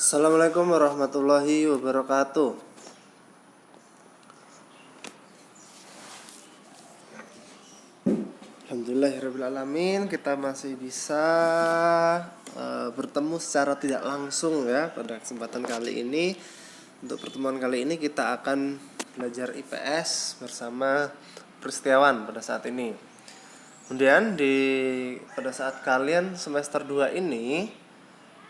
Assalamualaikum warahmatullahi wabarakatuh. Alhamdulillahirrahmanirrahim. Kita masih bisa bertemu secara tidak langsung ya pada kesempatan kali ini. Untuk pertemuan kali ini kita akan belajar IPS bersama Pristiawan pada saat ini. Kemudian pada saat kalian semester 2 ini,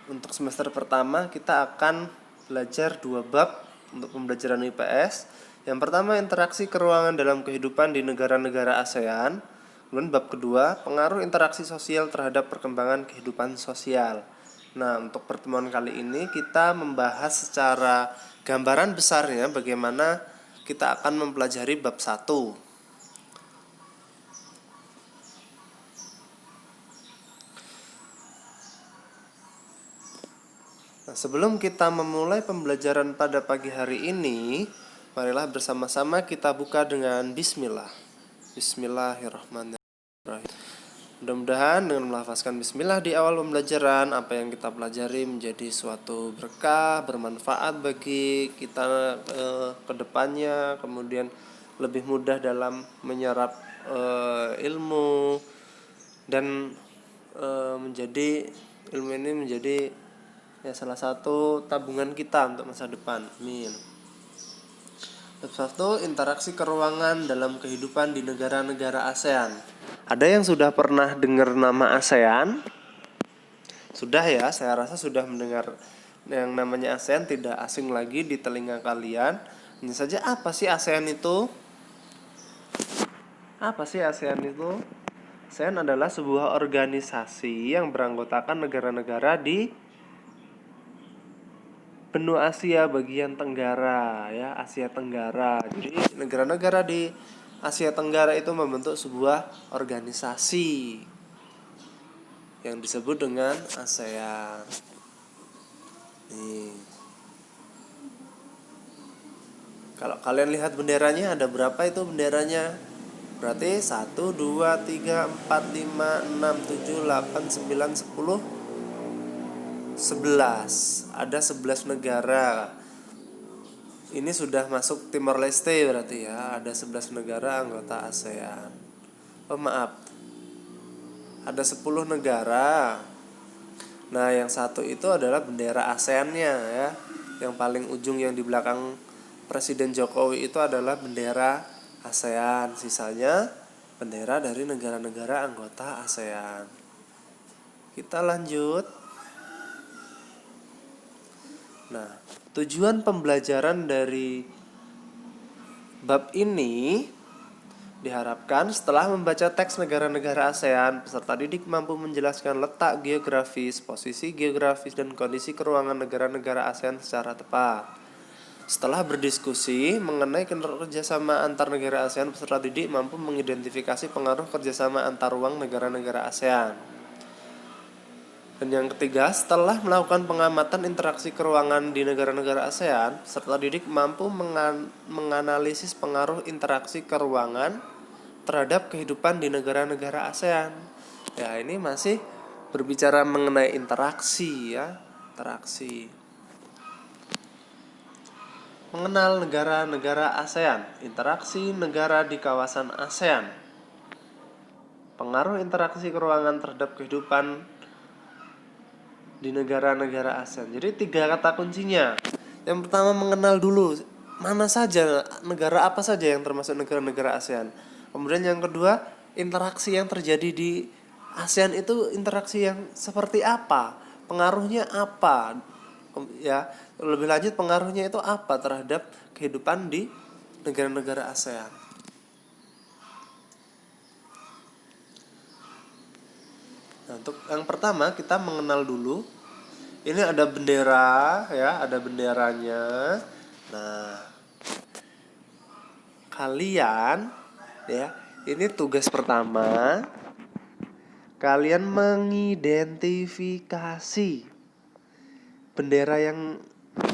untuk semester pertama kita akan belajar 2 bab untuk pembelajaran IPS. Yang pertama, interaksi keruangan dalam kehidupan di negara-negara ASEAN. Kemudian bab kedua, pengaruh interaksi sosial terhadap perkembangan kehidupan sosial. Nah, untuk pertemuan kali ini kita membahas secara gambaran besarnya bagaimana kita akan mempelajari bab 1. Nah, sebelum kita memulai pembelajaran pada pagi hari ini, marilah bersama-sama kita buka dengan bismillah. Bismillahirrahmanirrahim. Mudah-mudahan dengan melafazkan bismillah di awal pembelajaran, apa yang kita pelajari menjadi suatu berkah, bermanfaat bagi kita ke depannya, kemudian lebih mudah dalam menyerap ilmu, dan menjadi ilmu ini menjadi ya salah satu tabungan kita untuk masa depan. Amin. Bab 1, interaksi keruangan dalam kehidupan di negara-negara ASEAN. Ada yang sudah pernah dengar nama ASEAN? Sudah ya, saya rasa sudah mendengar yang namanya ASEAN, tidak asing lagi di telinga kalian. Hanya saja, apa sih ASEAN itu? Apa sih ASEAN itu? ASEAN adalah sebuah organisasi yang beranggotakan negara-negara di benua Asia bagian Tenggara ya, Asia Tenggara. Jadi negara-negara di Asia Tenggara itu membentuk sebuah organisasi yang disebut dengan ASEAN. Nih. Kalau kalian lihat benderanya, ada berapa itu benderanya? Berarti 1, 2, 3, 4, 5, 6, 7, 8, 9, 10, 11. Ada 11 negara. Ini sudah masuk Timor Leste berarti ya. Ada 11 negara anggota ASEAN. Oh maaf, ada 10 negara. Nah, yang satu itu adalah bendera ASEAN-nya ya. Yang paling ujung yang di belakang Presiden Jokowi itu adalah bendera ASEAN. Sisanya bendera dari negara-negara anggota ASEAN. Kita lanjut. Nah, tujuan pembelajaran dari bab ini diharapkan setelah membaca teks negara-negara ASEAN, peserta didik mampu menjelaskan letak geografis, posisi geografis, dan kondisi keruangan negara-negara ASEAN secara tepat. Setelah berdiskusi mengenai kerjasama antar negara ASEAN, peserta didik mampu mengidentifikasi pengaruh kerjasama antar ruang negara-negara ASEAN. Dan yang ketiga, setelah melakukan pengamatan interaksi keruangan di negara-negara ASEAN, peserta didik mampu menganalisis pengaruh interaksi keruangan terhadap kehidupan di negara-negara ASEAN. Ya, ini masih berbicara mengenai interaksi ya, interaksi. Mengenal negara-negara ASEAN, interaksi negara di kawasan ASEAN. Pengaruh interaksi keruangan terhadap kehidupan di negara-negara ASEAN. Jadi 3 kata kuncinya. Yang pertama, mengenal dulu mana saja, negara apa saja yang termasuk negara-negara ASEAN. Kemudian yang kedua, interaksi yang terjadi di ASEAN itu interaksi yang seperti apa? Pengaruhnya apa? Ya, lebih lanjut pengaruhnya itu apa terhadap kehidupan di negara-negara ASEAN. Nah, untuk yang pertama kita mengenal dulu. Ini ada bendera ya, ada benderanya. Nah, kalian ya, ini tugas pertama. Kalian mengidentifikasi bendera yang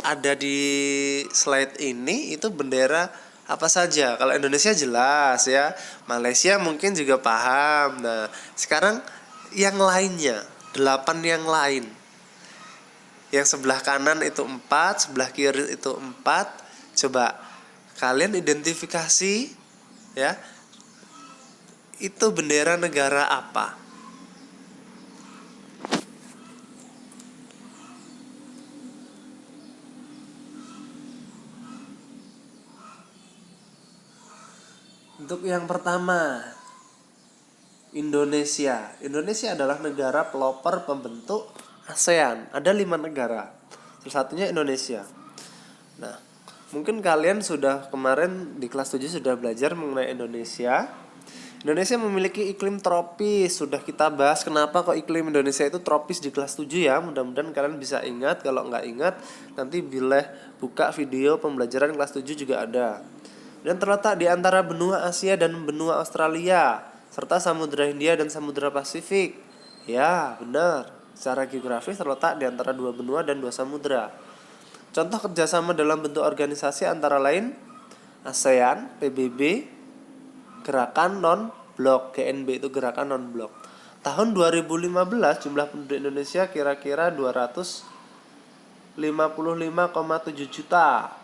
ada di slide ini itu bendera apa saja. Kalau Indonesia jelas ya, Malaysia mungkin juga paham. Nah, sekarang yang lainnya, 8 yang lain. Yang sebelah kanan itu 4, sebelah kiri itu 4. Coba kalian identifikasi ya. Itu bendera negara apa? Untuk yang pertama, Indonesia. Indonesia adalah negara pelopor pembentuk ASEAN. Ada 5 negara. Salah satunya Indonesia. Nah, mungkin kalian sudah kemarin di kelas 7 sudah belajar mengenai Indonesia. Indonesia memiliki iklim tropis. Sudah kita bahas kenapa kok iklim Indonesia itu tropis di kelas 7 ya. Mudah-mudahan kalian bisa ingat. Kalau nggak ingat, nanti bila buka video pembelajaran kelas 7 juga ada. Dan terletak di antara benua Asia dan benua Australia, serta Samudra Hindia dan Samudra Pasifik. Ya, benar. Secara geografis terletak di antara 2 benua dan 2 samudra. Contoh kerjasama dalam bentuk organisasi antara lain ASEAN, PBB, Gerakan Non-Blok, GNB itu Gerakan Non-Blok. Tahun 2015 jumlah penduduk Indonesia kira-kira 255,7 juta.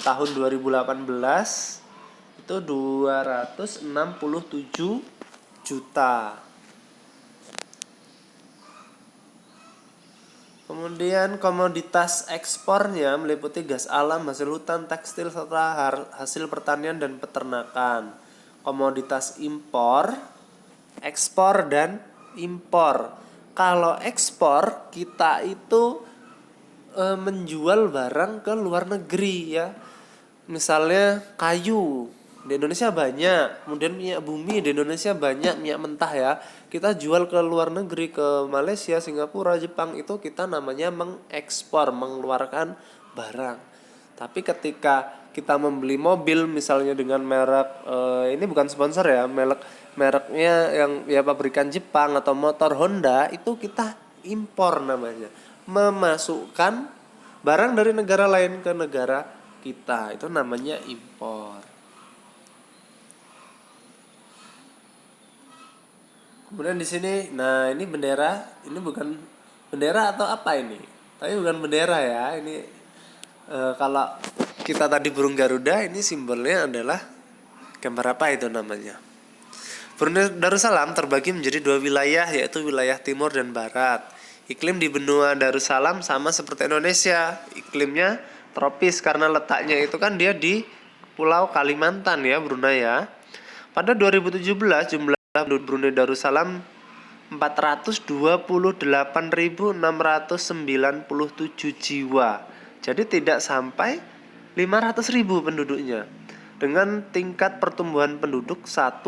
Tahun 2018 itu 267 juta. Kemudian komoditas ekspornya meliputi gas alam, hasil hutan, tekstil, serta hasil pertanian dan peternakan. Komoditas impor, ekspor dan impor. Kalau ekspor kita itu menjual barang ke luar negeri ya. Misalnya kayu di Indonesia banyak, kemudian minyak bumi di Indonesia banyak, minyak mentah ya. Kita jual ke luar negeri, ke Malaysia, Singapura, Jepang, itu kita namanya mengekspor, mengeluarkan barang. Tapi ketika kita membeli mobil misalnya dengan merek ini bukan sponsor ya, mereknya yang ya pabrikan Jepang atau motor Honda, itu kita impor namanya. Memasukkan barang dari negara lain ke negara kita, itu namanya impor. Kemudian di sini, nah ini bendera, ini bukan bendera atau apa ini? Tapi bukan bendera ya, ini kalau kita tadi burung Garuda, ini simbolnya adalah gambar apa itu namanya? Brunei Darussalam terbagi menjadi 2 wilayah, yaitu wilayah timur dan barat. Iklim di benua Darussalam sama seperti Indonesia, iklimnya tropis karena letaknya itu kan dia di Pulau Kalimantan ya, Brunei ya. Pada 2017 jumlah penduduk Brunei Darussalam 428.697 jiwa. Jadi tidak sampai 500.000 penduduknya. Dengan tingkat pertumbuhan penduduk 1,9%.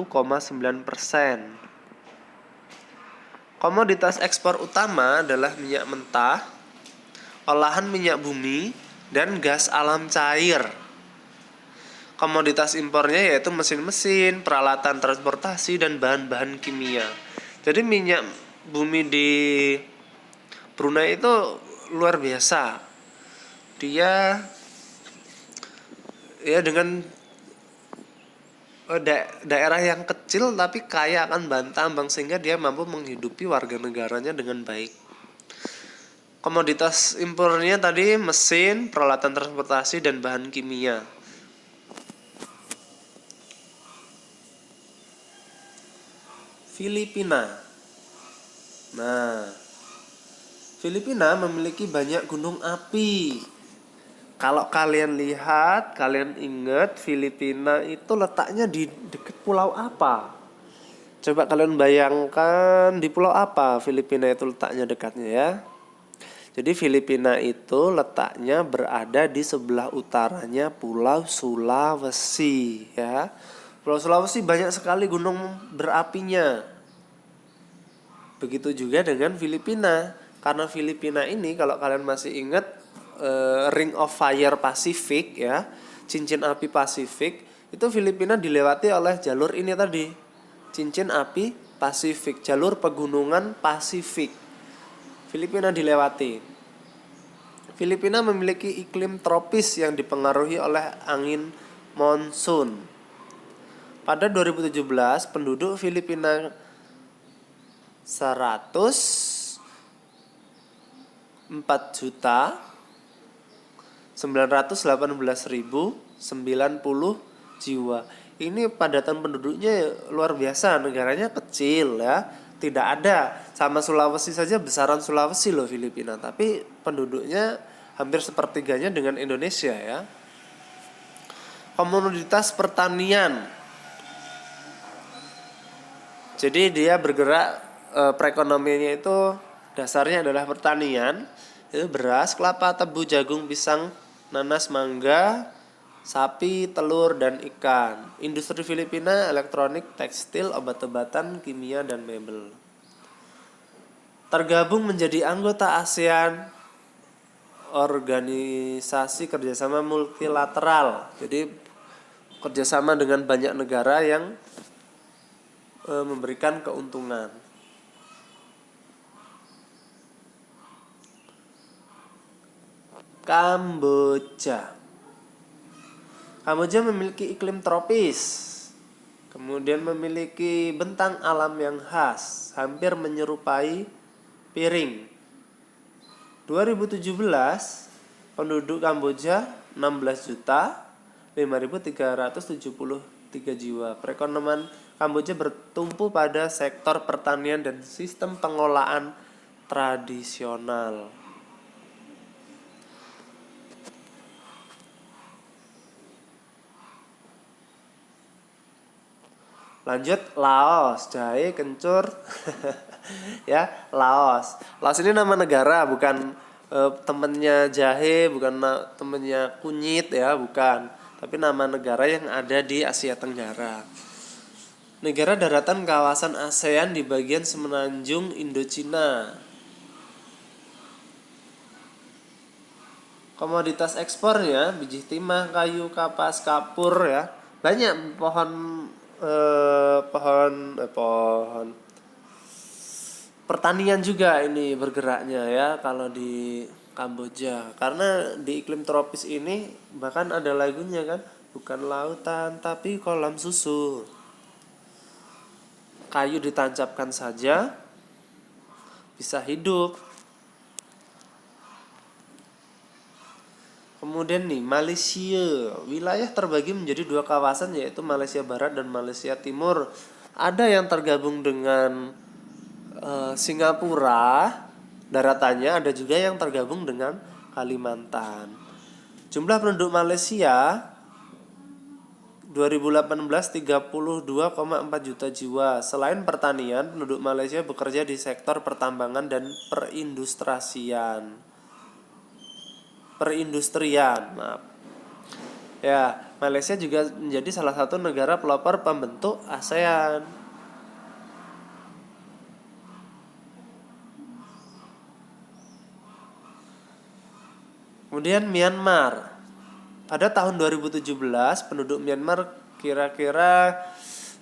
Komoditas ekspor utama adalah minyak mentah, olahan minyak bumi, dan gas alam cair. Komoditas impornya yaitu mesin-mesin, peralatan transportasi, dan bahan-bahan kimia. Jadi minyak bumi di Brunei itu luar biasa. Dia ya dengan daerah yang kecil tapi kaya akan bahan tambang sehingga dia mampu menghidupi warga negaranya dengan baik. Komoditas impornya tadi mesin, peralatan transportasi, dan bahan kimia. Filipina. Nah, Filipina memiliki banyak gunung api. Kalau kalian lihat, kalian ingat Filipina itu letaknya di dekat pulau apa? Coba kalian bayangkan di pulau apa Filipina itu letaknya dekatnya ya. Jadi Filipina itu letaknya berada di sebelah utaranya Pulau Sulawesi ya. Pulau Sulawesi banyak sekali gunung berapinya. Begitu juga dengan Filipina. Karena Filipina ini kalau kalian masih ingat Ring of Fire Pacific ya, cincin api Pasifik, itu Filipina dilewati oleh jalur ini tadi, cincin api Pasifik, jalur pegunungan Pasifik. Filipina dilewati. Filipina memiliki iklim tropis yang dipengaruhi oleh angin monsun. Pada 2017 penduduk Filipina 100 4.918.090 jiwa. Ini padatan penduduknya luar biasa, negaranya kecil ya. Tidak ada, sama Sulawesi saja besaran Sulawesi loh Filipina, tapi penduduknya hampir sepertiganya dengan Indonesia ya. Komoditas pertanian. Jadi dia bergerak perekonomiannya itu dasarnya adalah pertanian. Itu beras, kelapa, tebu, jagung, pisang, nanas, mangga, sapi, telur, dan ikan. Industri Filipina, elektronik, tekstil, obat-obatan, kimia, dan mebel. Tergabung menjadi anggota ASEAN, organisasi kerjasama multilateral. Jadi kerjasama dengan banyak negara yang memberikan keuntungan. Kamboja memiliki iklim tropis, kemudian memiliki bentang alam yang khas, hampir menyerupai piring. 2017 penduduk Kamboja 16.5.373 jiwa. Perekonomian Kamboja bertumpu pada sektor pertanian dan sistem pengolahan tradisional. Lanjut, Laos, jahe, kencur. Ya, Laos. Laos ini nama negara, bukan temennya jahe, bukan temennya kunyit ya, bukan. Tapi nama negara yang ada di Asia Tenggara. Negara daratan kawasan ASEAN di bagian semenanjung Indochina. Komoditas ekspornya biji timah, kayu, kapas, kapur ya. Banyak pohon pertanian juga ini bergeraknya ya kalau di Kamboja, karena di iklim tropis ini bahkan ada lagunya kan, bukan lautan tapi kolam susu. Kayu ditancapkan saja bisa hidup. Kemudian nih, Malaysia, wilayah terbagi menjadi dua kawasan, yaitu Malaysia Barat dan Malaysia Timur. Ada yang tergabung dengan Singapura daratannya, ada juga yang tergabung dengan Kalimantan. Jumlah penduduk Malaysia 2018 32,4 juta jiwa. Selain pertanian, penduduk Malaysia bekerja di sektor pertambangan dan perindustrian. Ya, Malaysia juga menjadi salah satu negara pelopor pembentuk ASEAN. Kemudian Myanmar. Pada tahun 2017 penduduk Myanmar kira-kira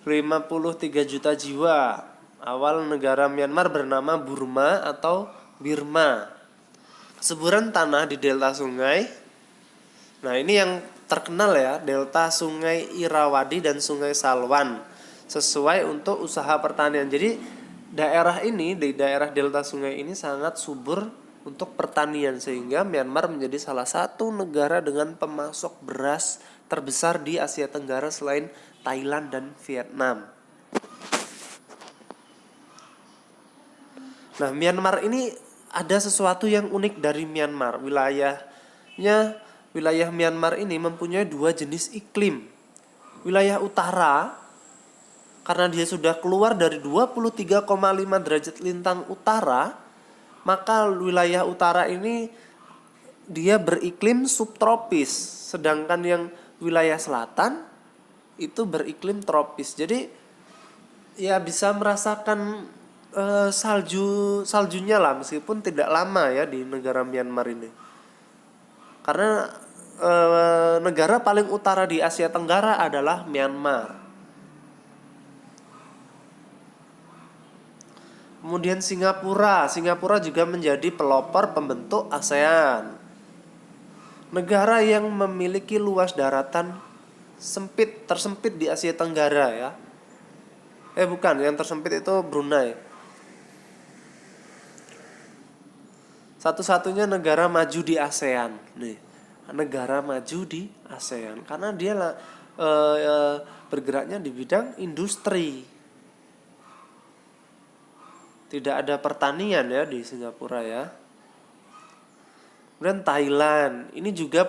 53 juta jiwa. Awal negara Myanmar bernama Burma atau Birma. Seburan tanah di delta sungai. Nah, ini yang terkenal ya, delta Sungai Irrawaddy dan Sungai Salwan, sesuai untuk usaha pertanian. Jadi daerah ini, di daerah delta sungai ini sangat subur untuk pertanian, sehingga Myanmar menjadi salah satu negara dengan pemasok beras terbesar di Asia Tenggara selain Thailand dan Vietnam. Nah, Myanmar ini ada sesuatu yang unik dari Myanmar. Wilayah Myanmar ini mempunyai dua jenis iklim. Wilayah utara, karena dia sudah keluar dari 23,5 derajat lintang utara, maka wilayah utara ini dia beriklim subtropis. Sedangkan yang wilayah selatan itu beriklim tropis. Jadi ya bisa merasakan saljunya lah, meskipun tidak lama ya di negara Myanmar ini. Karena negara paling utara di Asia Tenggara adalah Myanmar. Kemudian Singapura juga menjadi pelopor pembentuk ASEAN. Negara yang memiliki luas daratan tersempit di Asia Tenggara ya. Bukan, yang tersempit itu Brunei. satu-satunya negara maju di ASEAN. Nih, negara maju di ASEAN karena dia bergeraknya di bidang industri. Tidak ada pertanian ya di Singapura ya. Kemudian Thailand, ini juga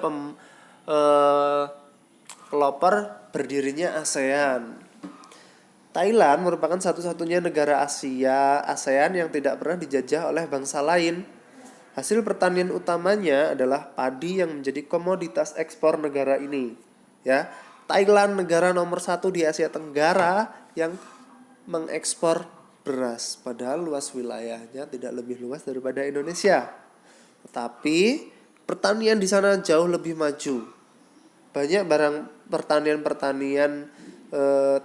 pelopor berdirinya ASEAN. Thailand merupakan satu-satunya negara ASEAN yang tidak pernah dijajah oleh bangsa lain. Hasil pertanian utamanya adalah padi yang menjadi komoditas ekspor negara ini. Ya, Thailand negara nomor 1 di Asia Tenggara yang mengekspor beras, padahal luas wilayahnya tidak lebih luas daripada Indonesia. Tetapi pertanian di sana jauh lebih maju. Banyak barang pertanian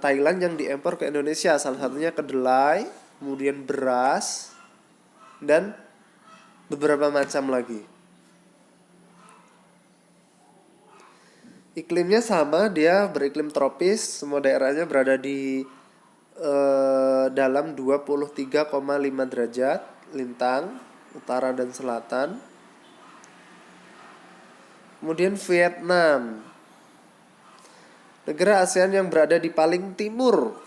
Thailand yang diimpor ke Indonesia, salah satunya kedelai, kemudian beras, dan beberapa macam lagi. Iklimnya sama, dia beriklim tropis, semua daerahnya berada di dalam 23,5 derajat lintang, utara dan selatan. Kemudian Vietnam, negara ASEAN yang berada di paling timur.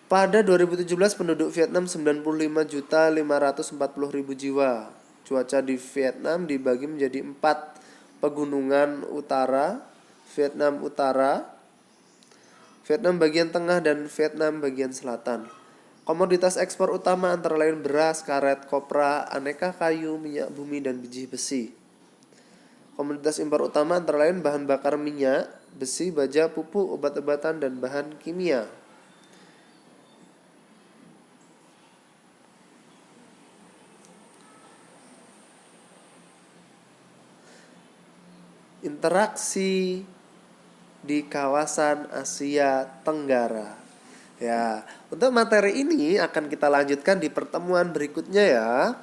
Pada 2017 penduduk Vietnam 95.540.000 jiwa. Cuaca di Vietnam dibagi menjadi 4 pegunungan utara, Vietnam Utara, Vietnam bagian tengah, dan Vietnam bagian selatan. Komoditas ekspor utama antara lain beras, karet, kopra, aneka kayu, minyak bumi, dan biji besi. Komoditas impor utama antara lain bahan bakar minyak, besi, baja, pupuk, obat-obatan, dan bahan kimia. Interaksi di kawasan Asia Tenggara. Ya, untuk materi ini akan kita lanjutkan di pertemuan berikutnya ya.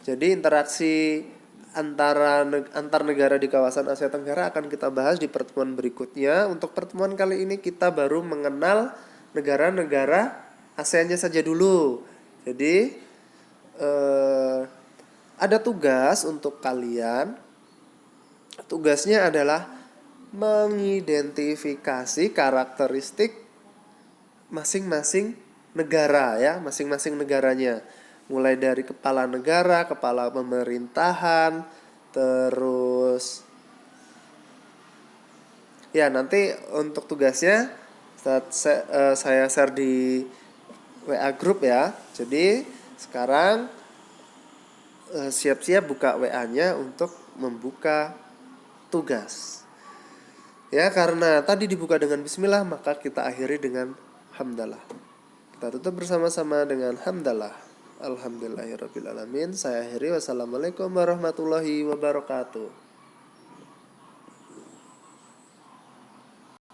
Jadi interaksi antar negara di kawasan Asia Tenggara akan kita bahas di pertemuan berikutnya. Untuk pertemuan kali ini kita baru mengenal negara-negara ASEAN-nya saja dulu. Jadi ada tugas untuk kalian. Tugasnya adalah mengidentifikasi karakteristik masing-masing negara ya, masing-masing negaranya. Mulai dari kepala negara, kepala pemerintahan, terus ya nanti untuk tugasnya saya share di WA group ya. Jadi sekarang siap-siap buka WA-nya untuk membuka tugas. Ya, karena tadi dibuka dengan bismillah, maka kita akhiri dengan hamdalah. Kita tutup bersama-sama dengan hamdalah. Alhamdulillahirabbil alamin. Saya akhiri. Wassalamualaikum warahmatullahi wabarakatuh.